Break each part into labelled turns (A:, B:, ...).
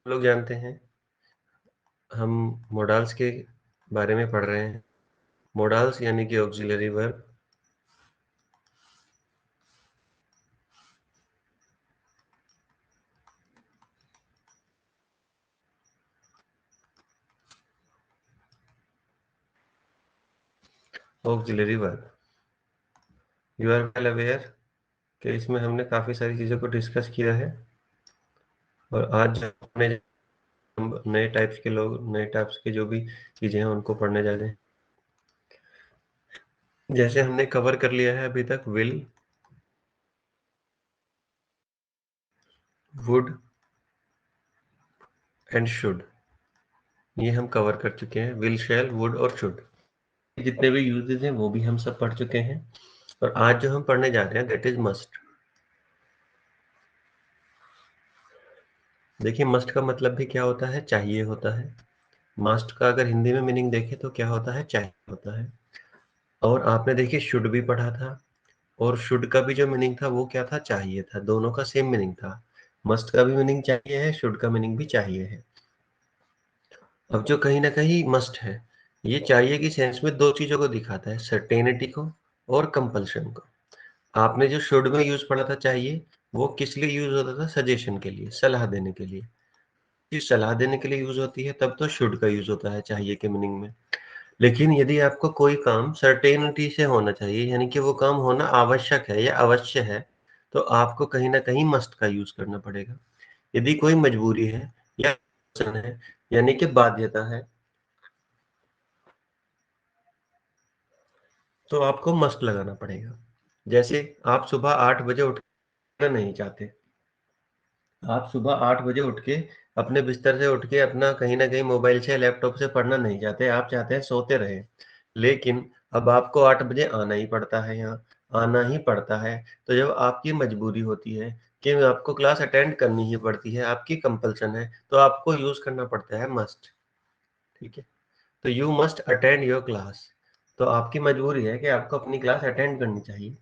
A: लोग जानते हैं, हम मोडाल्स के बारे में पढ़ रहे हैं। मोडाल्स यानी कि auxiliary verb. Auxiliary verb, you are well aware कि इसमें हमने काफ़ी सारी चीज़ों को डिस्कस किया है। और आज हमने नए टाइप्स के लोग, नए टाइप्स के जो भी चीज़ें हैं उनको पढ़ने जा रहे हैं। जैसे हमने कवर कर लिया है अभी तक विल, वुड एंड शुड, ये हम कवर कर चुके हैं। विल, शैल, वुड और शुड, जितने भी यूजेस हैं वो भी हम सब पढ़ चुके हैं। और आज जो हम पढ़ने जा रहे हैं दैट इज मस्ट। देखिए, मस्ट का मतलब भी क्या होता है? चाहिए होता है। मस्ट का अगर हिंदी में मीनिंग देखें तो क्या होता है? चाहिए होता है। और आपने देखिए शुड भी पढ़ा था, और शुड का भी जो मीनिंग था वो क्या था? चाहिए था। दोनों का सेम मीनिंग था। मस्ट का भी मीनिंग चाहिए है, शुड का मीनिंग भी चाहिए है। अब जो कहीं ना कहीं मस्ट है, ये चाहिए की सेंस में दो चीजों को दिखाता है, सर्टेनिटी को और कंपल्शन को। आपने जो शुड में यूज पढ़ा था चाहिए, वो किस लिए यूज होता था? सजेशन के लिए, सलाह देने के लिए। चीज सलाह देने के लिए यूज होती है तब तो शुड का यूज होता है चाहिए के मीनिंग में। लेकिन यदि आपको कोई काम सर्टेनिटी से होना चाहिए, यानी कि वो काम होना आवश्यक है या अवश्य है, तो आपको कहीं ना कहीं मस्ट का यूज करना पड़ेगा। यदि कोई मजबूरी है या वचन है, यानी कि बाध्यता है, तो आपको मस्ट लगाना पड़ेगा। जैसे आप सुबह 8 बजे उठना नहीं चाहते, आप सुबह 8 बजे उठ के अपने बिस्तर से उठ के अपना कहीं ना कहीं मोबाइल से लैपटॉप से पढ़ना नहीं चाहते, आप चाहते हैं सोते रहे। लेकिन अब आपको 8 बजे आना ही पड़ता है, यहाँ आना ही पड़ता है। तो जब आपकी मजबूरी होती है कि आपको क्लास अटेंड करनी ही पड़ती है, आपकी कंपल्सन है, तो आपको यूज करना पड़ता है मस्ट। ठीक है, तो you must attend your class. तो आपकी मजबूरी है कि आपको अपनी क्लास अटेंड करनी चाहिए।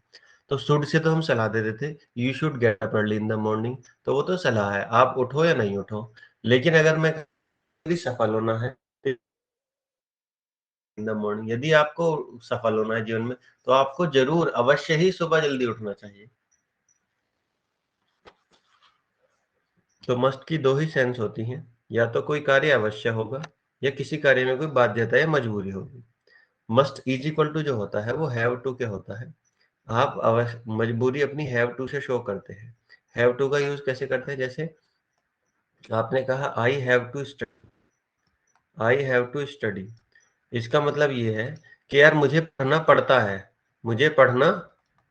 A: तो शुड से तो हम सलाह दे देते, you should get up early in the morning, तो वो तो सलाह है, आप उठो या नहीं उठो। लेकिन अगर मैं यदि सफल होना है इन द मॉर्निंग, यदि आपको सफल होना है जीवन में, तो आपको जरूर अवश्य ही सुबह जल्दी उठना चाहिए। तो मस्ट की दो ही सेंस होती हैं, या तो कोई कार्य अवश्य होगा, या किसी कार्य में कोई बाध्यता या मजबूरी होगी। मस्ट इज इक्वल टू जो होता है वो हैव टू के होता है। आप अवश्य मजबूरी अपनी हैव टू से शो करते हैं। हैव टू का यूज कैसे करते हैं? जैसे आपने कहा I have to study, I have to study, इसका मतलब ये है कि यार मुझे पढ़ना पड़ता है, मुझे पढ़ना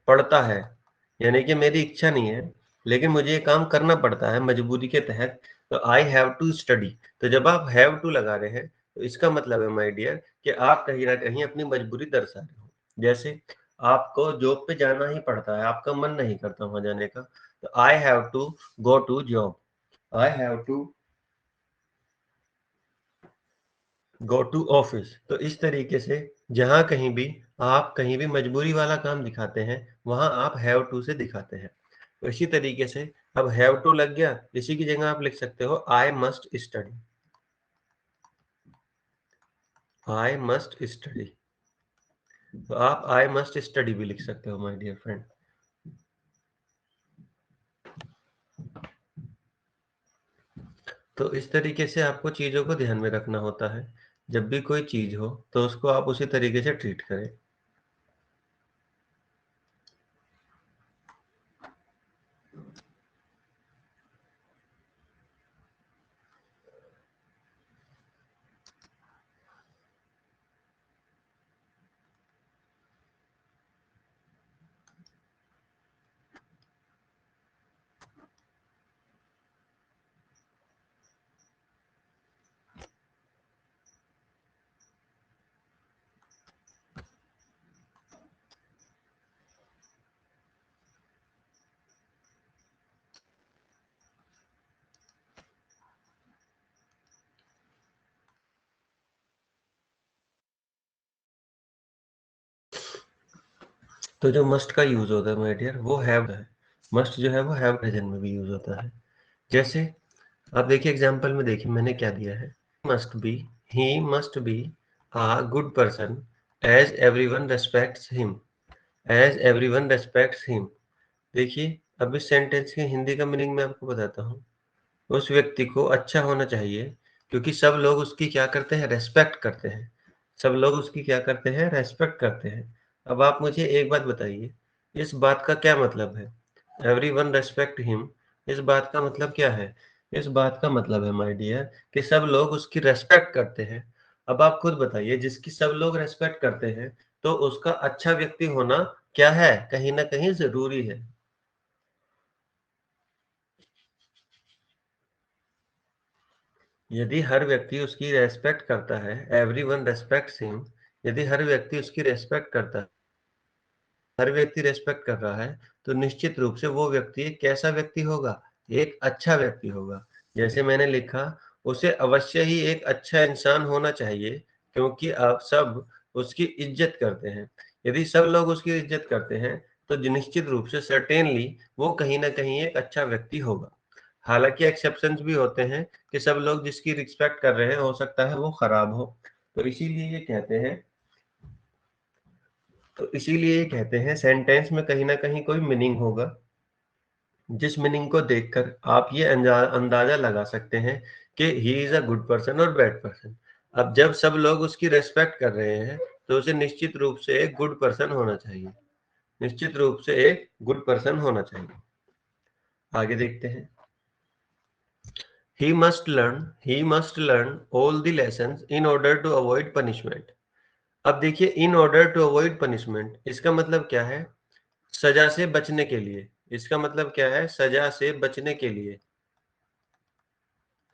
A: पड़ता है, यानी कि मेरी इच्छा नहीं है लेकिन मुझे ये काम करना पड़ता है मजबूरी के तहत। तो आई हैव टू स्टडी, तो जब आप हैव टू लगा रहे हैं तो इसका मतलब है माय डियर कि आप कहीं ना कहीं अपनी मजबूरी दर्शा रहे हो। जैसे आपको जॉब पे जाना ही पड़ता है, आपका मन नहीं करता वहां जाने का, तो I have to go to job, I have to go to office. तो इस तरीके से जहां कहीं भी आप कहीं भी मजबूरी वाला काम दिखाते हैं, वहां आप हैव टू से दिखाते हैं। तो इसी तरीके से अब हैव टू लग गया, इसी की जगह आप लिख सकते हो I must study, I must study. तो आप आई मस्ट स्टडी भी लिख सकते हो माय डियर फ्रेंड। तो इस तरीके से आपको चीजों को ध्यान में रखना होता है। जब भी कोई चीज हो तो उसको आप उसी तरीके से ट्रीट करें। तो जो मस्ट का यूज होता है माय डियर वो हैव है। मस्ट जो है वो हैव प्रेजेंट में भी यूज होता है। जैसे अब देखिए एग्जाम्पल में देखिए मैंने क्या दिया है, must be, he must be a good person as everyone respects him, as everyone respects him. देखिए अब इस सेंटेंस की हिंदी का मीनिंग मैं आपको बताता हूँ। उस व्यक्ति को अच्छा होना चाहिए क्योंकि सब लोग उसकी क्या करते हैं, रेस्पेक्ट करते हैं। सब लोग उसकी क्या करते हैं, रेस्पेक्ट करते हैं। अब आप मुझे एक बात बताइए, इस बात का क्या मतलब है? एवरीवन रेस्पेक्ट हिम, इस बात का मतलब क्या है? इस बात का मतलब है माय डियर कि सब लोग उसकी रेस्पेक्ट करते हैं। अब आप खुद बताइए, जिसकी सब लोग रेस्पेक्ट करते हैं, तो उसका अच्छा व्यक्ति होना क्या है? कहीं न कहीं ज़रूरी है। यदि हर व्यक्ति उसकी रेस्पेक्ट करता है, एवरीवन रेस्पेक्ट्स हिम, यदि हर व्यक्ति उसकी रेस्पेक्ट करता है, हर व्यक्ति रेस्पेक्ट कर रहा है, तो निश्चित रूप से वो व्यक्ति एक कैसा व्यक्ति होगा? एक अच्छा व्यक्ति होगा। जैसे मैंने लिखा, उसे अवश्य ही एक अच्छा इंसान होना चाहिए क्योंकि आप सब उसकी इज़्ज़त करते हैं। यदि सब लोग उसकी इज़्ज़त करते हैं, तो निश्चित रूप से सर्टेनली वो कहीं न कहीं एक अच्छा व्यक्ति होगा। हालाँकि एक्सेप्शंस भी होते हैं कि सब लोग जिसकी रिस्पेक्ट कर रहे हैं, हो सकता है वो खराब हो। तो इसीलिए ये कहते हैं तो इसीलिए ये कहते हैं सेंटेंस में कहीं न कहीं कोई मीनिंग होगा, जिस मीनिंग को देखकर आप ये अंदाज़ा लगा सकते हैं कि he is a good person और बैड पर्सन। अब जब सब लोग उसकी रिस्पेक्ट कर रहे हैं, तो उसे निश्चित रूप से एक गुड पर्सन होना चाहिए। निश्चित रूप से एक गुड पर्सन होना चाहिए। आगे देखते हैं। He must learn all the lessons in order to avoid punishment। अब देखिए in order to avoid punishment, इसका मतलब क्या है? सजा से बचने के लिए। इसका मतलब क्या है? सजा से बचने के लिए।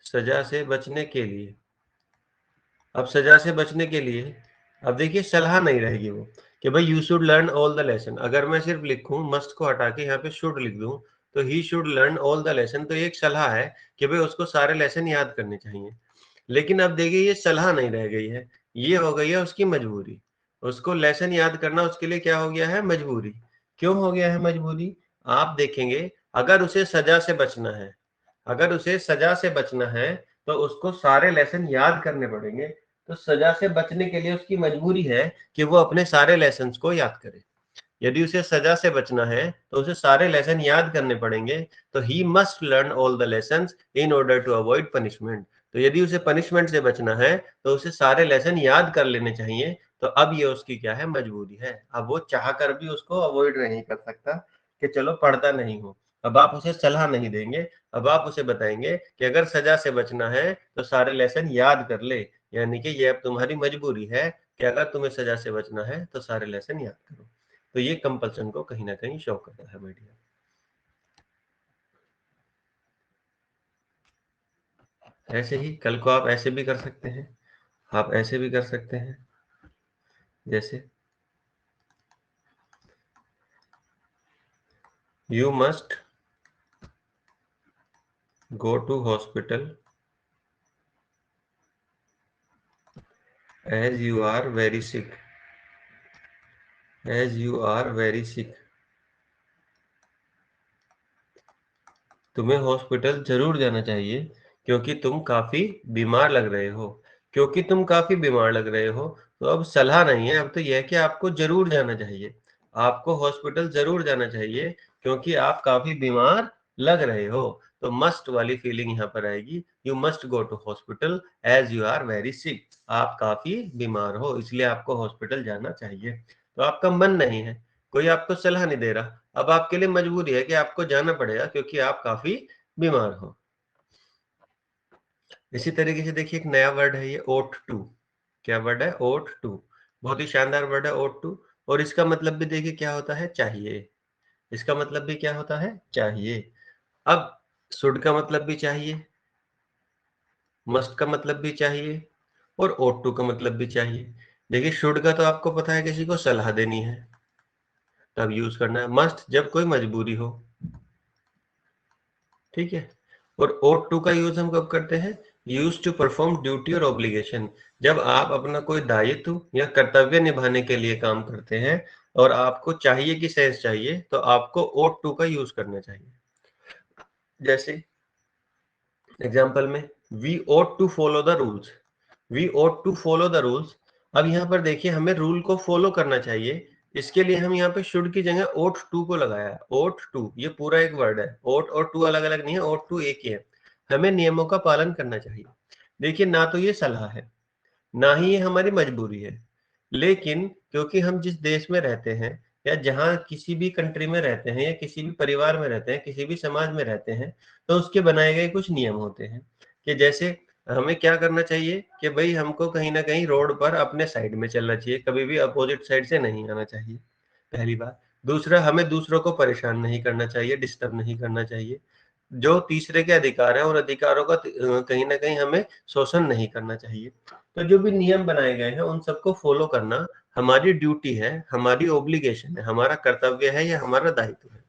A: सजा से बचने के लिए। अब सजा से बचने के लिए, अब देखिए सलाह नहीं रहेगी वो कि भाई you should learn all the lesson. अगर मैं सिर्फ लिखूं, मस्ट को हटा के यहाँ पे शुड लिख दूं, तो he should learn all the lesson, तो ये एक सलाह है कि भाई उसको सारे लेसन याद करने चाहिए। लेकिन अब देखिए ये सलाह नहीं रह गई है, ये हो गई है उसकी मजबूरी। उसको लेसन याद करना उसके लिए क्या हो गया है? मजबूरी। क्यों हो गया है मजबूरी? आप देखेंगे, अगर उसे सजा से बचना है, अगर उसे सजा से बचना है, तो उसको सारे लेसन याद करने पड़ेंगे। तो सजा से बचने के लिए उसकी मजबूरी है कि वो अपने सारे लेसन्स को याद करे। यदि उसे सजा से बचना है, तो उसे सारे लेसन याद करने पड़ेंगे। तो he must learn all the lessons in order to avoid punishment. तो यदि उसे पनिशमेंट से बचना है, तो उसे सारे लेसन याद कर लेने चाहिए। तो अब ये उसकी क्या है? मजबूरी है। अब वो चाह कर भी उसको अवॉइड नहीं कर सकता कि चलो पढ़ता नहीं हूँ। अब आप उसे सलाह नहीं देंगे, अब आप उसे बताएंगे कि अगर सजा से बचना है, तो सारे लेसन याद कर ले। यानी कि ये अब तुम्हारी मजबूरी है कि अगर तुम्हें सजा से बचना है, तो सारे लेसन याद करो। तो ये कंपल्सन को कहीं न कहीं शो करता है मीडिया। ऐसे ही कल को आप ऐसे भी कर सकते हैं, आप ऐसे भी कर सकते हैं, जैसे you must go to hospital as you are very sick, as you are very sick. तुम्हें हॉस्पिटल ज़रूर जाना चाहिए क्योंकि तुम काफ़ी बीमार लग रहे हो। क्योंकि तुम काफ़ी बीमार लग रहे हो, तो अब सलाह नहीं है, अब तो ये है कि आपको ज़रूर जाना चाहिए। आपको हॉस्पिटल ज़रूर जाना चाहिए क्योंकि आप काफ़ी बीमार लग रहे हो। तो मस्ट वाली फीलिंग यहाँ पर आएगी, you must go to hospital as you are very sick. आप काफ़ी बीमार हो, इसलिए आपको हॉस्पिटल जाना चाहिए। तो आपका मन नहीं है, कोई आपको सलाह नहीं दे रहा। अब आपके लिए मजबूरी है कि आपको जाना पड़ेगा क्योंकि आप काफ़ी बीमार हो। इसी तरीके से देखिए एक नया वर्ड है ये ओट टू। क्या वर्ड है? ओट टू। बहुत ही शानदार वर्ड है ओट टू। और इसका मतलब भी देखिए क्या होता है? चाहिए। इसका मतलब भी क्या होता है? चाहिए। अब शुड का मतलब भी चाहिए, मस्ट का मतलब भी चाहिए और ओट टू का मतलब भी चाहिए। देखिए शुड का तो आपको पता है किसी को सलाह देनी है, तब यूज़ करना है। मस्ट जब कोई मजबूरी हो, ठीक है? और ought to का यूज़ हम कब करते हैं? यूज्ड टू परफॉर्म ड्यूटी और ऑब्लिगेशन। जब आप अपना कोई दायित्व या कर्तव्य निभाने के लिए काम करते हैं और आपको चाहिए की सेंस चाहिए, तो आपको ought to का यूज़ करना चाहिए। जैसे एग्जाम्पल में we ought to follow the rules, we ought to follow the rules. अब यहाँ पर देखिए हमें रूल को फॉलो करना चाहिए, इसके लिए हम यहाँ पे शुड की जगह ought टू को लगाया है। ought टू ये पूरा एक वर्ड है, ought और टू अलग अलग नहीं है, ought टू एक ही है। हमें नियमों का पालन करना चाहिए। देखिए ना तो ये सलाह है, ना ही ये हमारी मजबूरी है, लेकिन क्योंकि हम जिस देश में रहते हैं या जहाँ किसी भी कंट्री में रहते हैं या किसी भी परिवार में रहते हैं, किसी भी समाज में रहते हैं, तो उसके बनाए गए कुछ नियम होते हैं कि जैसे हमें क्या करना चाहिए कि भाई हमको कहीं न कहीं रोड पर अपने साइड में चलना चाहिए, कभी भी अपोजिट साइड से नहीं आना चाहिए, पहली बात। दूसरा, हमें दूसरों को परेशान नहीं करना चाहिए, डिस्टर्ब नहीं करना चाहिए। जो तीसरे के अधिकार हैं और अधिकारों का कहीं न कहीं हमें शोषण नहीं करना चाहिए। तो जो भी नियम बनाए गए हैं उन सबको फॉलो करना हमारी ड्यूटी है, हमारी ऑब्लिगेशन है, हमारा कर्तव्य है या हमारा दायित्व है।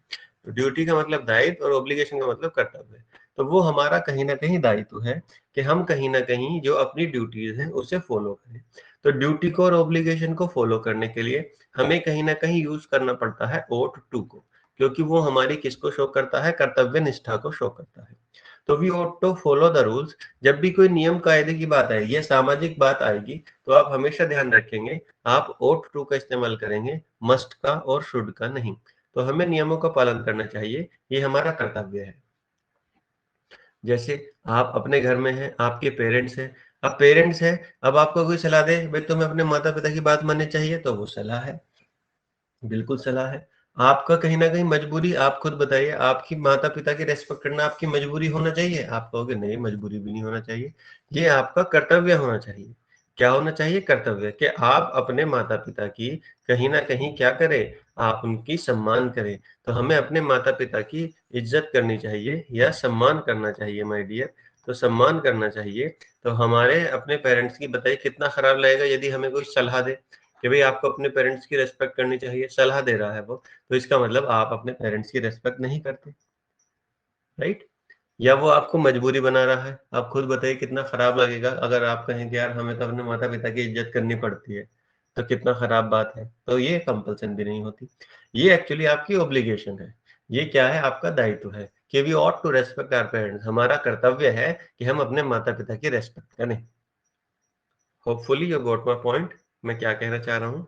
A: तो ड्यूटी का मतलब दायित्व और ऑब्लिगेशन का मतलब कर्तव्य। तो वो हमारा कहीं न कहीं दायित्व है कि हम कहीं न कहीं जो अपनी ड्यूटीज़ हैं उसे फॉलो करें। तो ड्यूटी को और ऑब्लिगेशन को फॉलो करने के लिए हमें कहीं न कहीं यूज़ करना पड़ता है ought to को, क्योंकि वो हमारी किसको शो करता है? कर्तव्य निष्ठा को शो करता है। तो we ought to follow the rules। जब भी कोई नियम कायदे की बात आएगी या सामाजिक बात आएगी, तो आप हमेशा ध्यान रखेंगे, आप ought to का इस्तेमाल करेंगे, must का और should का नहीं। तो हमें नियमों का पालन करना चाहिए, ये हमारा कर्तव्य है। जैसे आप अपने घर में हैं, आपके पेरेंट्स हैं, अब पेरेंट्स हैं, अब आपको कोई सलाह दे, भई तुम्हें अपने माता-पिता की बात माननी चाहिए, तो वो सलाह है। बिल्कुल सलाह है। आपका कहीं न कहीं मजबूरी, आप खुद बताइए, आपकी माता-पिता की रिस्पेक्ट करना आपकी मजबूरी होना चाहिए? आप कहोगे नहीं मजबूरी भी नहीं होना चाहिए। ये आपका कर्तव्य होना चाहिए। क्या होना चाहिए? कर्तव्य कि आप अपने माता-पिता की कहीं न कहीं क्या करें? आप उनकी सम्मान करें। तो हमें अपने माता-पिता की इज़्ज़त करनी चाहिए या सम्मान करना चाहिए माय डियर। तो सम्मान करना चाहिए। तो हमारे अपने पेरेंट्स की बताइए कितना खराब लगेगा यदि हमें कोई सलाह दे कि भई आपको अपने पेरेंट्स की रिस्पेक्ट करनी चाहिए, सलाह दे रहा है वो, तो इसका मतलब आप अपने पेरेंट्स की रिस्पेक्ट नहीं करते, राइट? या वो आपको मजबूरी बना रहा है। आप खुद बताइए कितना खराब लगेगा अगर आप कहें कि यार हमें तो अपने माता-पिता की इज़्ज़त करनी पड़ती है, तो कितना खराब बात है। तो ये कंपल्सन भी नहीं होती। ये एक्चुअली आपकी ऑब्लिगेशन है। ये क्या है? आपका दायित्व है कि we ought to respect our parents. हमारा कर्तव्य है कि हम अपने माता-पिता की रिस्पेक्ट करें। Hopefully you got my point. मैं क्या कहना चाह रहा हूँ।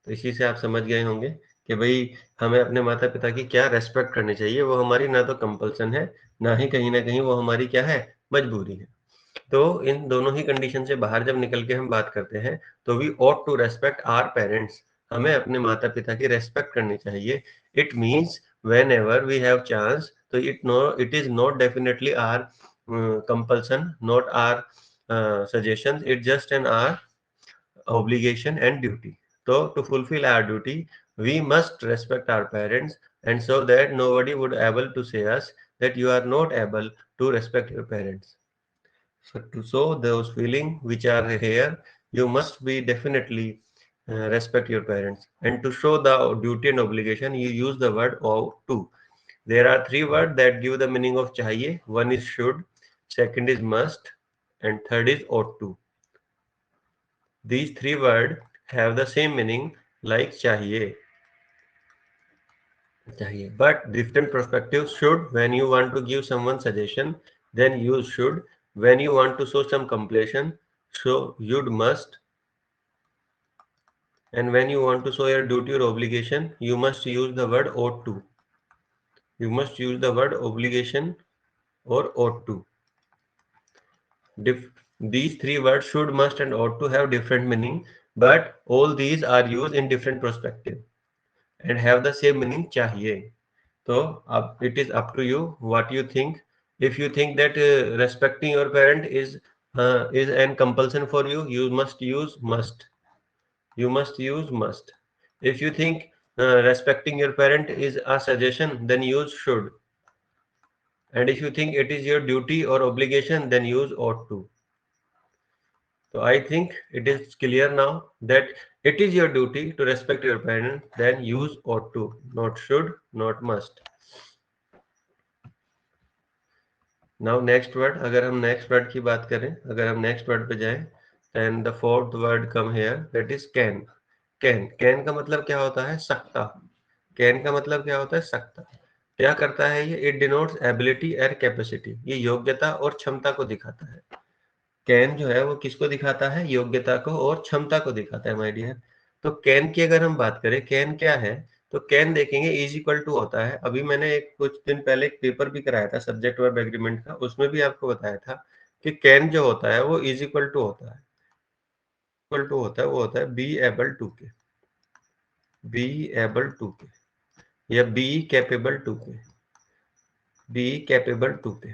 A: तो इसी से आप समझ गए होंगे कि भई हमें अपने माता-पिता की क्या रिस्पेक्ट करनी चाहिए, वो हमारी ना तो कंपल्सन है, ना ही कहीं न कहीं वो हमारी क्या है, मजबूरी है। तो इन दोनों ही कंडीशन से बाहर जब निकल के हम बात करते हैं, तो we ought to respect our parents. हमें अपने माता-पिता की रिस्पेक्ट करनी चाहिए। It means whenever we have chance, तो it is not definitely our compulsion, not our suggestion, it's just an our obligation and duty. So to fulfill our duty, we must respect our parents, and so that nobody would able to say us that you are not able to respect your parents. So to show those feelings which are here, you must be definitely respect your parents. And to show the duty and obligation, you use the word ought to. There are three words that give the meaning of chahiye. One is should, second is must, and third is ought to. These three words have the same meaning like chahiye, but different perspectives. Should, when you want to give someone suggestion, then use should. When you want to show some completion, so you'd must. And when you want to show your duty or obligation, you must use the word ought to. You must use the word obligation or ought to. These three words should, must, and ought to have different meaning, but all these are used in different perspective and have the same meaning chahiye. So it is up to you what you think. If you think that respecting your parent is an compulsion for you, you must use must. You must use must. If you think respecting your parent is a suggestion, then use should. And if you think it is your duty or obligation, then use ought to. So I think it is clear now that it is your duty to respect your parents, then use ought to, not should, not must. Now next word, अगर हम next word की बात करें, अगर हम next word पे जाएं, then the fourth word come here, that is can. Can का मतलब क्या होता है? सकता। कैन का मतलब क्या होता है? सकता। क्या करता है ये? इट डिनोट्स एबिलिटी और कैपेसिटी, ये योग्यता और क्षमता को दिखाता है। कैन जो है वो किसको दिखाता है? योग्यता को और क्षमता को दिखाता है माय डियर। तो कैन की अगर हम बात करें, कैन क्या है? तो कैन देखेंगे इज इक्वल टू होता है, अभी मैंने एक कुछ दिन पहले एक पेपर भी कराया था सब्जेक्ट वर्ब एग्रीमेंट का, उसमें भी आपको बताया था कि कैन जो होता है वो इज इक्वल टू होता है, इक्वल टू होता है, वो होता है बी एबल टू के, बी एबल टू के, या बी कैपेबल टू के, बी कैपेबल टू के।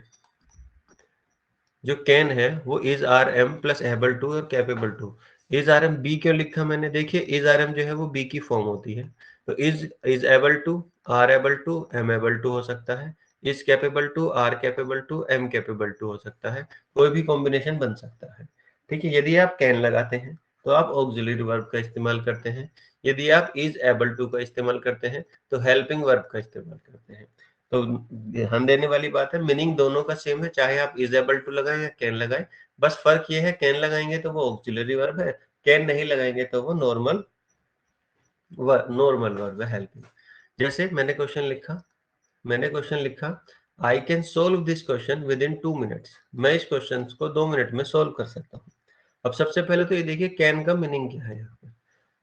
A: जो कैन है वो is are am plus able to और capable to. Is are am be क्यों लिखा मैंने? देखिए इज आर एम जो है वो बी की फॉर्म होती है, तो is able to, are able to, am able to हो सकता है, is capable to, are capable to, am capable to हो सकता है, कोई भी कॉम्बिनेशन बन सकता है। ठीक है, यदि आप कैन लगाते हैं तो आप ऑक्सिलरी वर्ब का इस्तेमाल करते हैं, यदि आप इज एबल टू का इस्तेमाल करते हैं तो हेल्पिंग वर्ब का इस्तेमाल करते हैं। तो ध्यान देने वाली बात है, मीनिंग दोनों का सेम है, चाहे आप इज एबल टू लगाएं या कैन लगाएं, बस फर्क ये है कैन लगाएंगे तो वो ऑक्सिलरी वर्ब है, कैन नहीं लगाएंगे तो वो नॉर्मल वर्ब है, हेल्पिंग। जैसे मैंने क्वेश्चन लिखा, आई can solve this question within 2 minutes, मैं इस क्वेश्चन को 2 मिनट में सोल्व कर सकता हूँ। अब सबसे पहले तो ये देखिए कैन का मीनिंग क्या है यहाँ पे।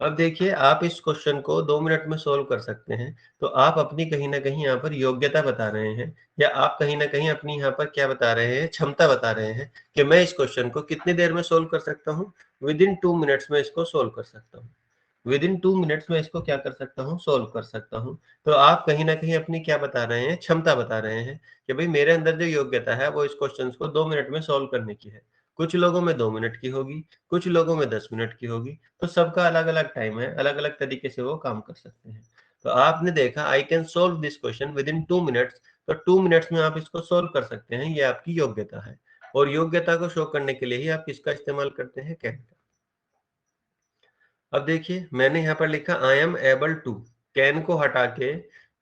A: अब देखिए आप इस क्वेश्चन को 2 मिनट में सोल्व कर सकते हैं, तो आप अपनी कहीं ना कहीं यहाँ पर योग्यता बता रहे हैं, या आप कहीं ना कहीं अपनी यहाँ पर क्या बता रहे हैं? क्षमता बता रहे हैं कि मैं इस क्वेश्चन को कितनी देर में सोल्व कर सकता हूँ? विद इन 2 मिनट्स में इसको सोल्व कर सकता हूँ, विद इन 2 मिनट्स में इसको क्या कर सकता हूँ? सोल्व कर सकता हूँ। तो आप कहीं ना कहीं अपनी क्या बता रहे हैं? क्षमता बता रहे हैं कि भाई मेरे अंदर जो योग्यता है वो इस क्वेश्चन को 2 मिनट में सोल्व करने की है। कुछ लोगों में 2 मिनट की होगी, कुछ लोगों में 10 मिनट की होगी, तो सबका अलग अलग टाइम है, अलग अलग तरीके से वो काम कर सकते हैं। तो आपने देखा आई can solve this question within 2 minutes, तो 2 मिनट्स में आप इसको सोल्व कर सकते हैं, ये आपकी योग्यता है। और योग्यता को शो करने के लिए ही आप किसका इस्तेमाल करते हैं? कैन का। अब देखिए मैंने यहाँ पर लिखा I am able to, can को हटा के,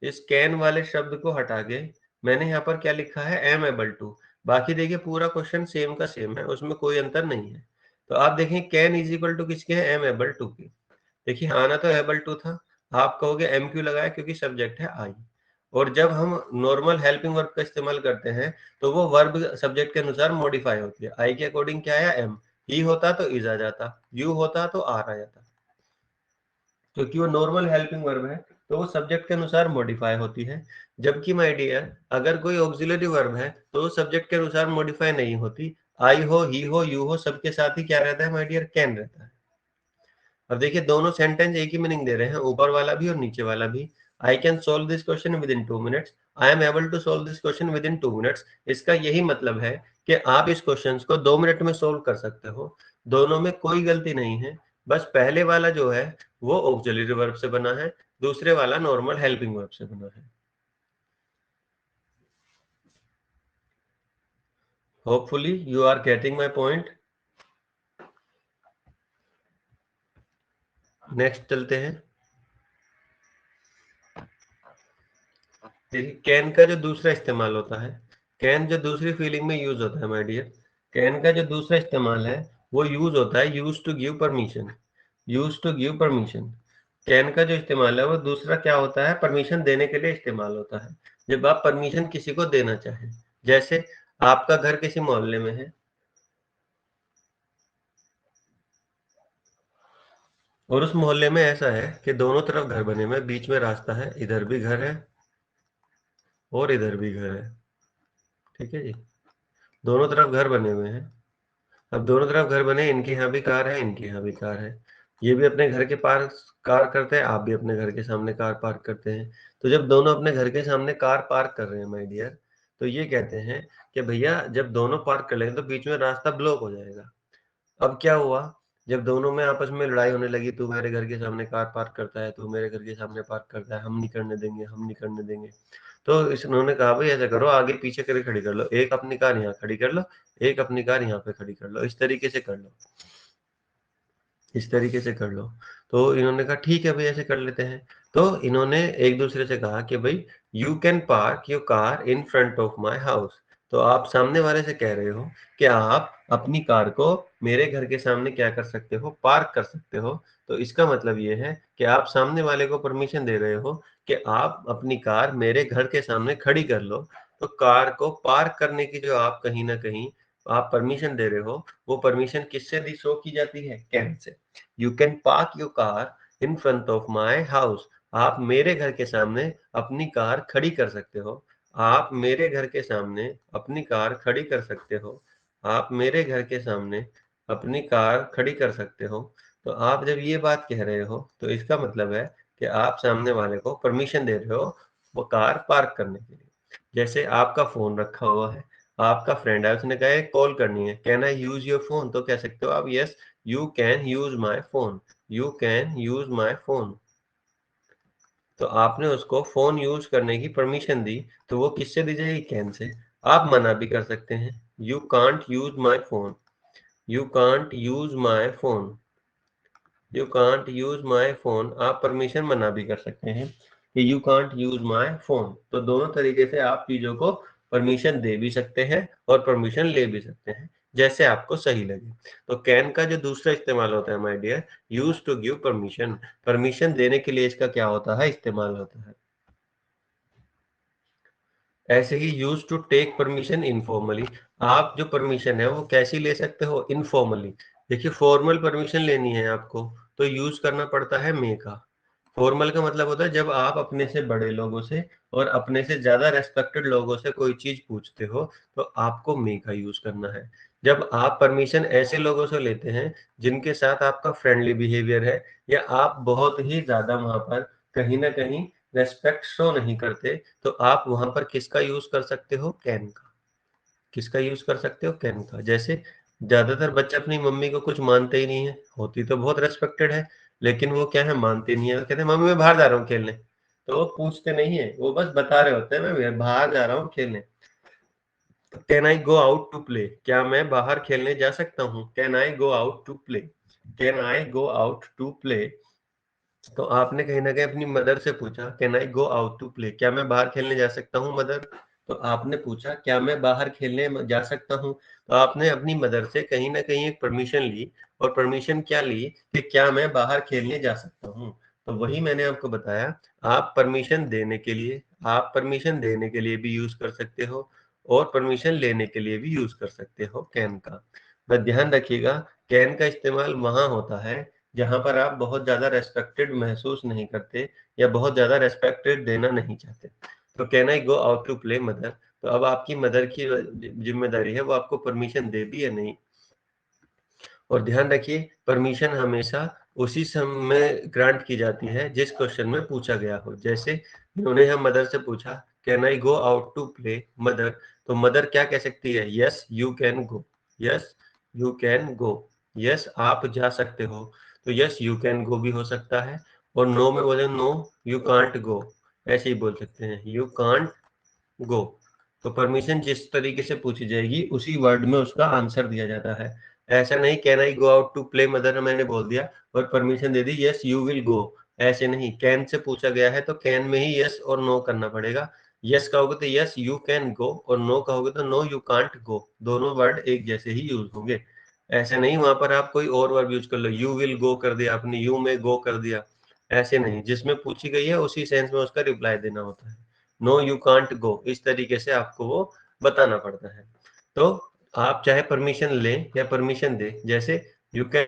A: इस कैन वाले शब्द को हटा के मैंने यहाँ पर क्या लिखा है? Am able to. बाकी देखिए पूरा क्वेश्चन सेम का सेम है, उसमें कोई अंतर नहीं है। तो आप देखें कैन इज इक्वल टू किसके है? एम एबल टू की। देखिए आना तो एबल टू था, आप कहोगे एम क्यों लगाया? क्योंकि सब्जेक्ट है आई, और जब हम नॉर्मल हेल्पिंग वर्ब का इस्तेमाल करते हैं तो वो वर्ब सब्जेक्ट के अनुसार मॉडिफाई होती है। आई के अकॉर्डिंग क्या आया? एम। ही होता तो इज आ जाता, यू होता तो आर आ जाता, क्योंकि वो नॉर्मल हेल्पिंग वर्ब है तो वो सब्जेक्ट के अनुसार मॉडिफाई होती है। जबकि माय डियर अगर कोई ऑक्सिलरी वर्ब है तो वो सब्जेक्ट के अनुसार मॉडिफाई नहीं होती, आई हो, ही हो, यू हो, सबके साथ ही क्या रहता है माय डियर? कैन रहता है। अब देखिए दोनों सेंटेंस एक ही मीनिंग दे रहे हैं, ऊपर वाला भी और नीचे वाला भी। I can solve this question within 2 minutes, I am able to solve this question within 2 minutes. इसका यही मतलब है कि आप इस क्वेश्चन को 2 मिनट में सोल्व कर सकते हो, दोनों में कोई गलती नहीं है। बस पहले वाला जो है वो ऑक्सिलरी वर्ब से बना है, दूसरे वाला नॉर्मल हेल्पिंग वर्ब से बना है। Hopefully you are getting my point. Next चलते हैं। देखिए कैन का जो दूसरा इस्तेमाल होता है, कैन जो दूसरी फीलिंग में यूज होता है माय डियर, कैन का जो दूसरा इस्तेमाल है वो यूज होता है use to give permission, use to give permission. Can का जो इस्तेमाल है वो दूसरा क्या होता है? परमिशन देने के लिए इस्तेमाल होता है, जब आप परमिशन किसी को देना चाहें। जैसे आपका घर किसी मोहल्ले में है और उस मोहल्ले में ऐसा है कि दोनों तरफ घर बने हुए हैं, बीच में रास्ता है, इधर भी घर है और इधर भी घर है। ठीक है जी, दोनों तरफ घर बने हुए हैं। अब दोनों तरफ घर बने, इनके यहाँ भी कार है, इनके यहाँ भी कार है, ये भी अपने घर के पास कार करते हैं, आप भी अपने घर के सामने कार पार्क करते हैं। तो जब दोनों अपने घर के सामने कार पार्क कर रहे हैं माय डियर, तो ये कहते हैं कि भैया जब दोनों पार्क कर लेंगे तो बीच में रास्ता ब्लॉक हो जाएगा। अब क्या हुआ? जब दोनों में आपस में लड़ाई होने लगी, तू मेरे घर के सामने कार पार्क करता है, तू मेरे घर के सामने पार्क करता है, हम नहीं करने देंगे, हम नहीं करने देंगे। तो इन्होंने कहा भाई ऐसा करो, आगे पीछे करके खड़ी कर लो, एक अपनी कार यहाँ खड़ी कर लो, एक अपनी कार यहाँ पे खड़ी कर लो, इस तरीके से कर लो, इस तरीके से कर लो। तो इन्होंने कहा ठीक है भाई ऐसे कर लेते हैं। तो इन्होंने एक दूसरे से कहा कि भाई you can park your car in front of my house, तो आप सामने वाले से कह रहे हो कि आप अपनी कार को मेरे घर के सामने क्या कर सकते हो, पार्क कर सकते हो। तो इसका मतलब ये है कि आप सामने वाले को परमिशन दे रहे हो कि आप अपनी कार मेरे घर के सामने खड़ी कर लो। तो कार को पार्क करने की जो आप कहीं न कहीं आप परमिशन दे रहे हो, वो परमिशन किससे दी शो की जाती है? Can say. You can park your car in front of my house. आप मेरे घर के सामने अपनी कार खड़ी कर सकते हो। आप मेरे घर के सामने अपनी कार खड़ी कर सकते हो। आप मेरे घर के सामने अपनी कार खड़ी कर सकते हो। तो आप जब ये बात कह रहे हो, तो इसका मतलब है कि आप सामने वाले को परमिशन दे रहे हो, वो कार पार्क करने के लिए। जैसे आपका फ़ोन रखा हुआ है, आपका फ्रेंड है, उसने कहा है कॉल करनी है, can I use your phone? तो कह सकते हो आप yes, you can use my phone, you can use my phone. तो आपने उसको फ़ोन यूज़ करने की परमिशन दी, तो वो किससे दी जाएगी? Can say. आप मना भी कर सकते हैं, you can't use my phone, you can't use my phone, you can't use my phone. आप परमिशन मना भी कर सकते हैं कि you can't use my phone. तो दोनों तरीके से आप चीज़ों को परमिशन दे भी सकते हैं और परमिशन ले भी सकते हैं, जैसे आपको सही लगे। तो कैन का जो दूसरा इस्तेमाल होता है my dear, used to give permission. Permission देने के लिए इसका क्या होता है? इस्तेमाल होता है। ऐसे ही used to take permission informally. आप जो परमिशन है वो कैसी ले सकते हो? इनफॉर्मली। देखिए फॉर्मल परमिशन लेनी है आपको तो यूज़ करना पड़ता है मे का। फॉर्मल का मतलब होता है जब आप अपने से बड़े लोगों से और अपने से ज़्यादा रिस्पेक्टेड लोगों से कोई चीज़ पूछते हो, तो आपको मे का यूज़ करना है। जब आप परमिशन ऐसे लोगों से लेते हैं जिनके साथ आपका फ्रेंडली बिहेवियर है या आप बहुत ही ज़्यादा वहाँ पर कहीं न कहीं रिस्पेक्ट शो नहीं करते, तो आप वहाँ पर किसका यूज़ कर सकते हो? कैन का। किसका यूज़ कर सकते हो? कैन का। जैसे ज़्यादातर बच्चे अपनी मम्मी को कुछ मानते ही नहीं है, होती तो बहुत रिस्पेक्टेड है, लेकिन वो क्या है मानते नहीं है, वो कहते हैं मम्मी मैं बाहर जा रहा हूँ खेलने। तो वो पूछते नहीं है, वो बस बता रहे होते हैं मैं बाहर जा रहा हूँ खेलने। Can I go out to play? क्या मैं बाहर खेलने जा सकता हूँ? Can I go out to play? Can I go out to play? तो आपने कहीं न कहीं अपनी मदर से पूछा, can I go out to play? क्या मैं बाहर खेलने जा सकता हूँ मदर? तो आपने पूछा, क्या मैं बाहर खेलने जा सकता हूँ? तो आपने अपनी मदर से कहीं न कहीं एक परमिशन ली और परमिशन क्या ली कि क्या मैं बाहर खेलने जा सकता हूँ? तो वही मैंने आपको बताया, आप परमिशन देने के लिए भी यूज़ कर सकते हो और परमिशन लेने के लिए भी यूज़ कर सकते हो कैन का। बस ध्यान रखिएगा, कैन का इस्तेमाल वहाँ होता है जहाँ पर आप बहुत ज़्यादा रिस्पेक्टेड महसूस नहीं करते या बहुत ज़्यादा रिस्पेक्टेड देना नहीं चाहते। तो can I go out to play mother? तो अब आपकी मदर की ज़िम्मेदारी है वो आपको परमिशन दे भी या नहीं। और ध्यान रखिए परमिशन हमेशा उसी समय ग्रांट की जाती है जिस क्वेश्चन में पूछा गया हो। जैसे उन्होंने यहाँ मदर से पूछा can I go out to play mother? तो मदर क्या कह सकती है? Yes you can go, yes you can go, yes आप जा सकते हो। तो यस यू कैन गो भी हो सकता है और नो में बोले नो यू कांट गो, ऐसे ही बोल सकते हैं यू कांट गो। तो परमिशन जिस तरीके से पूछी जाएगी उसी वर्ड में उसका आंसर दिया जाता है। ऐसा नहीं can I go out to play mother मैंने बोल दिया और परमिशन दे दी यस यू विल गो, ऐसे नहीं। कैन से पूछा गया है तो कैन में ही यस और नो करना पड़ेगा। यस कहोगे तो यस यू कैन गो और नो कहोगे तो नो यू कांट गो। दोनों वर्ड एक जैसे ही यूज़ होंगे। ऐसे नहीं वहाँ पर आप कोई और वर्ब यूज़ कर लो, यू विल गो कर दिया आपने, यू में गो कर दिया, ऐसे नहीं। जिसमें पूछी गई है उसी सेंस में उसका रिप्लाई देना होता है। नो यू कांट गो इस तरीके से आपको वो बताना पड़ता है। तो आप चाहे परमिशन लें या परमिशन दें, जैसे यू कैन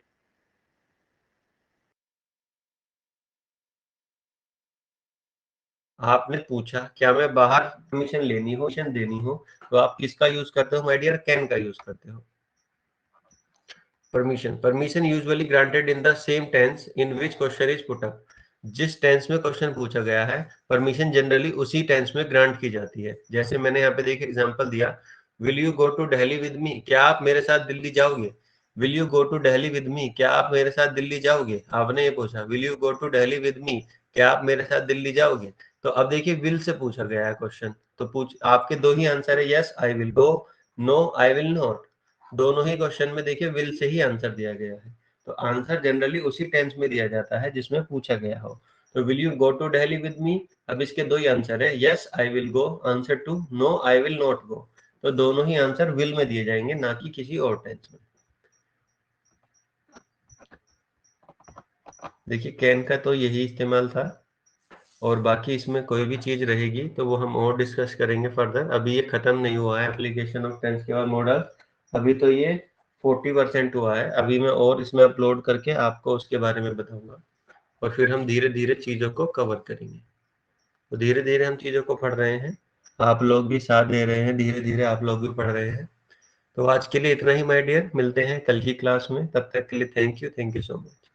A: आपने पूछा क्या मैं बाहर परमिशन लेनी हो, परमिशन देनी हो, तो आप किसका यूज़ करते हो माय डियर? कैन का यूज़ करते हो। Permission usually granted in the same tense in which question is put up. जिस टेंस में क्वेश्चन पूछा गया है, परमिशन जनरली उसी टेंस में ग्रांट की जाती है। जैसे मैंने यहाँ पे देखिए एग्जांपल दिया, will you go to Delhi with me? क्या आप मेरे साथ दिल्ली जाओगे? Will you go to Delhi with me? क्या आप मेरे साथ दिल्ली जाओगे? आपने ये पूछा, will you go to Delhi with me? क्या आप मेरे साथ दिल्ली जाओगे? तो अब देखिए विल से पूछा गया है क्वेश्चन, तो पूछ आपके दो ही आंसर है, yes I will go, no I will not. दोनों ही क्वेश्चन में देखिए विल से ही आंसर दिया गया है। तो आंसर जनरली उसी टेंस में दिया जाता है जिसमें पूछा गया हो। तो will you go to Delhi with me? अब इसके दो ही आंसर है, yes I will go answer two, no I will not go. तो दोनों ही आंसर विल में दिए जाएंगे, ना कि किसी और टेंस में। देखिए कैन का तो यही इस्तेमाल था, और बाकी इसमें कोई भी चीज रहेगी तो वो हम और डिस्कस करेंगे फर्दर। अभी ये खत्म नहीं हुआ है एप्लीकेशन ऑफ टेंस के और मॉडल, अभी तो ये 40% हुआ है। अभी मैं और इसमें अपलोड करके आपको उसके बारे में बताऊंगा, और फिर हम धीरे धीरे चीजों को कवर करेंगे। तो धीरे धीरे हम चीजों को पढ़ रहे हैं, आप लोग भी साथ दे रहे हैं, धीरे धीरे आप लोग भी पढ़ रहे हैं। तो आज के लिए इतना ही माय डियर, मिलते हैं कल की क्लास में, तब तक के लिए थैंक यू सो मच।